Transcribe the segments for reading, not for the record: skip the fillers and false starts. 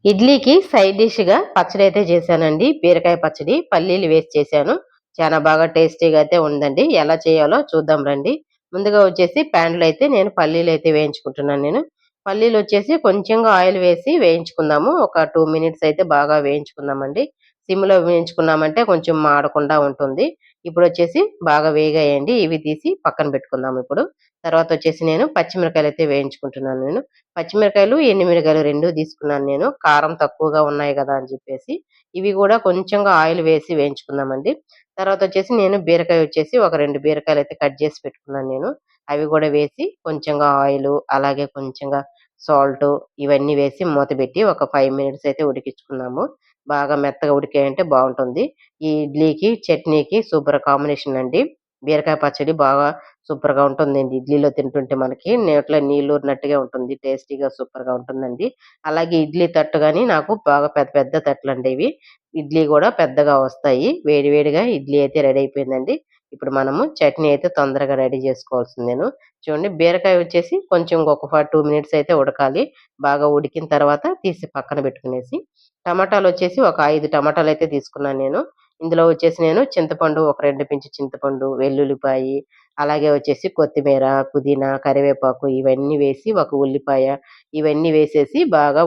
ఇడ్లీకి సైడ్ డిష్‌గా పచ్చడైతే చేశానండి. బీరకాయ పచ్చడి. పల్లీలు వేసి చేశాను. చానా బాగా టేస్టీగా అయితే ఉందండి. ఎలా చేయాలో చూద్దాం రండి. ముందుగా వచ్చేసి ప్యాన్‌లో అయితే నేను పల్లీలైతే వేయించుకుంటున్నాను నేను. పల్లీలొచ్చేసి కొంచెంగా ఆయిల్ వేసి వేయించుకుందాము. ఒక 2 మినిట్స్ అయితే బాగా వేయించుకుందామండి. సిమ్‌లో వేయించుకున్నామంటే కొంచెం మాడకుండా ఉంటుంది. ఇప్పుడొచ్చేసి బాగా వేగాయండి. ఇవి తీసి పక్కన పెట్టుకుందాం ఇప్పుడు. తర్వాతొచ్చేసి నేను పచ్చిమిరకాయలైతే వేయించుకుంటున్నాను నేను. పచ్చిమిరకాయలు, ఎండుమిరకాయలు 2 తీసుకున్నాను నేను. కారం తక్కువగా ఉన్నాయి గదా అని చెప్పేసి. ఇవి గూడా కొంచెంగా ఆయిల్ వేసి వేయించుకుందామండి. తర్వాతొచ్చేసి నేను బీరకాయ వచ్చేసి ఒక 2 బీరకాయలైతే కట్ జేసి పెట్టుకున్నాను నేను. అవి గూడా వేసి కొంచెంగా ఆయిలు, అలాగే కొంచెంగా సాల్టు ఇవన్నీ వేసి మూతబెట్టి ఒక 5 మినిట్స్ అయితే ఉడికించుకుందాము. బాగా మెత్తగా ఉడికాయంటే బావుంటుంది. ఈ ఇడ్లీకి, చట్నీకి సూపర్ కాంబినేషన్ అండి. బీరకాయ పచ్చడి బాగా సూపర్‌గా ఉంటుందండి. ఇడ్లీలో తింటుంటే మనకి నోట్లో నీళ్లూరినట్టుగా ఉంటుంది. టేస్టీగా సూపర్‌గా ఉంటుందండి. అలాగే ఇడ్లీ తట్టు గాని నాకు బాగా పెద్ద పెద్ద తట్లండి ఇవి. ఇడ్లీ గూడా పెద్దగా వస్తాయి. వేడి వేడిగా ఇడ్లీ అయితే రెడీ అయిపోయిందండి. ఇప్పుడు మనము చట్నీ అయితే తొందరగా రెడీ జేసుకోవాల్సిందేను. చూడండి బీరకాయ వచ్చేసి కొంచెం ఒక 2 మినిట్స్ అయితే ఉడకాలి. బాగా ఉడికిన తర్వాత తీసి పక్కన పెట్టుకునేసి, టమాటాలొచ్చేసి ఒక 5 టమాటాలైతే తీసుకున్నాను నేను. ఇందులో వచ్చేసి నేను చింతపండు ఒక 2 పించి చింతపండు, వెల్లుల్లిపాయి, అలాగే వచ్చేసి కొత్తిమీర, పుదీనా, కరివేపాకు ఇవన్నీ వేసి ఒక ఉల్లిపాయ ఇవన్నీ వేసేసి బాగా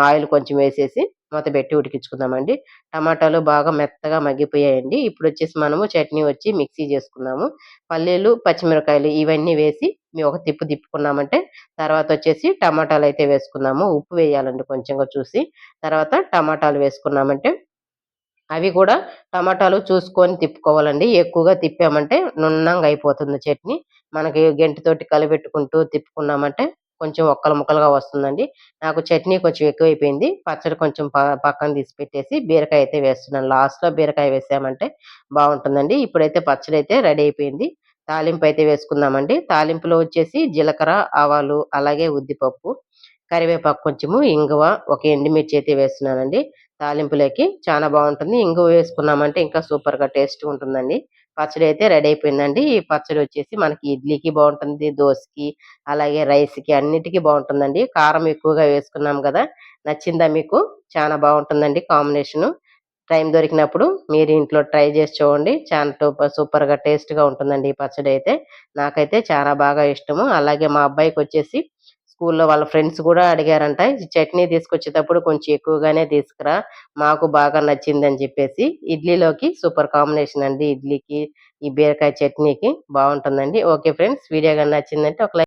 ఆయిల్ కొంచెం వేసేసి మూతబెట్టి ఉడికించుకుందామండి. టమాటాలు బాగా మెత్తగా మగ్గిపోయాయండి. ఇప్పుడొచ్చేసి మనము చట్నీ వచ్చి మిక్సీ చేసుకుందాము. పల్లీలు, పచ్చిమిరకాయలు ఇవన్నీ వేసి ఒక తిప్పు తిప్పుకున్నామంటే తర్వాతొచ్చేసి టమాటాలైతే వేసుకుందాము. ఉప్పు వేయాలండి కొంచెంగా చూసి. తర్వాత టమాటాలు వేసుకున్నామంటే అవి గూడా టమాటాలు చూసుకొని తిప్పుకోవాలండి. ఎక్కువగా తిప్పామంటే నున్నంగా అయిపోతుంది చట్నీ. మనకి గెంటితోటి కలిపెట్టుకుంటూ తిప్పుకున్నామంటే కొంచెం ఒక్కలు ముక్కలుగా వస్తుందండి. నాకు చట్నీ కొంచెం ఎక్కువైపోయింది. పచ్చడి కొంచెం పక్కన తీసి పెట్టేసి బీరకాయ అయితే వేస్తున్నాను. లాస్ట్‌లో బీరకాయ వేసామంటే బావుంటుందండి. ఇప్పుడైతే పచ్చడైతే రెడీ అయిపోయింది. తాలింపయితే వేసుకుందామండి. తాలింపులో వచ్చేసి జీలకర్ర, ఆవాలు, అలాగే ఉద్దిపప్పు, కరివేపాకు కొంచెము, ఇంగువ, ఒక ఎండుమిర్చి అయితే వేస్తున్నానండి. తాలింపులోకి చాలా బావుంటుంది. ఇంగువ వేసుకున్నామంటే ఇంకా సూపర్‌గా టేస్ట్‌గుంటుందండి. పచ్చడి అయితే రెడీ అయిపోయిందండి. ఈ పచ్చడి వచ్చేసి మనకి ఇడ్లీకి బావుంటుంది, దోసకి, అలాగే రైస్‌కి అన్నిటికి బావుంటుందండి. కారం ఎక్కువగా వేసుకున్నాం గదా! నచ్చిందా మీకు? చానా బావుంటుందండి కాంబినేషను. టైం దొరికినప్పుడు మీరు ఇంట్లో ట్రై జేసి చూడండి. చాలా సూపర్‌గా టేస్ట్‌గా ఉంటుందండి ఈ పచ్చడైతే. నాకైతే చాలా బాగా ఇష్టము. అలాగే మా అబ్బాయికొచ్చేసి స్కూల్లో వాళ్ళ ఫ్రెండ్స్ గూడా అడిగారంట. ఈ చట్నీ తీసుకొచ్చేటప్పుడు కొంచెం ఎక్కువగానే తీసుకురా, మాకు బాగా నచ్చిందని చెప్పేసి. ఇడ్లీలోకి సూపర్ కాంబినేషన్ అండి. ఇడ్లీకి, ఈ బీరకాయ చట్నీకి బావుంటుందండి. Okay friends. వీడియో గాని నచ్చిందంటే ఒక లైక్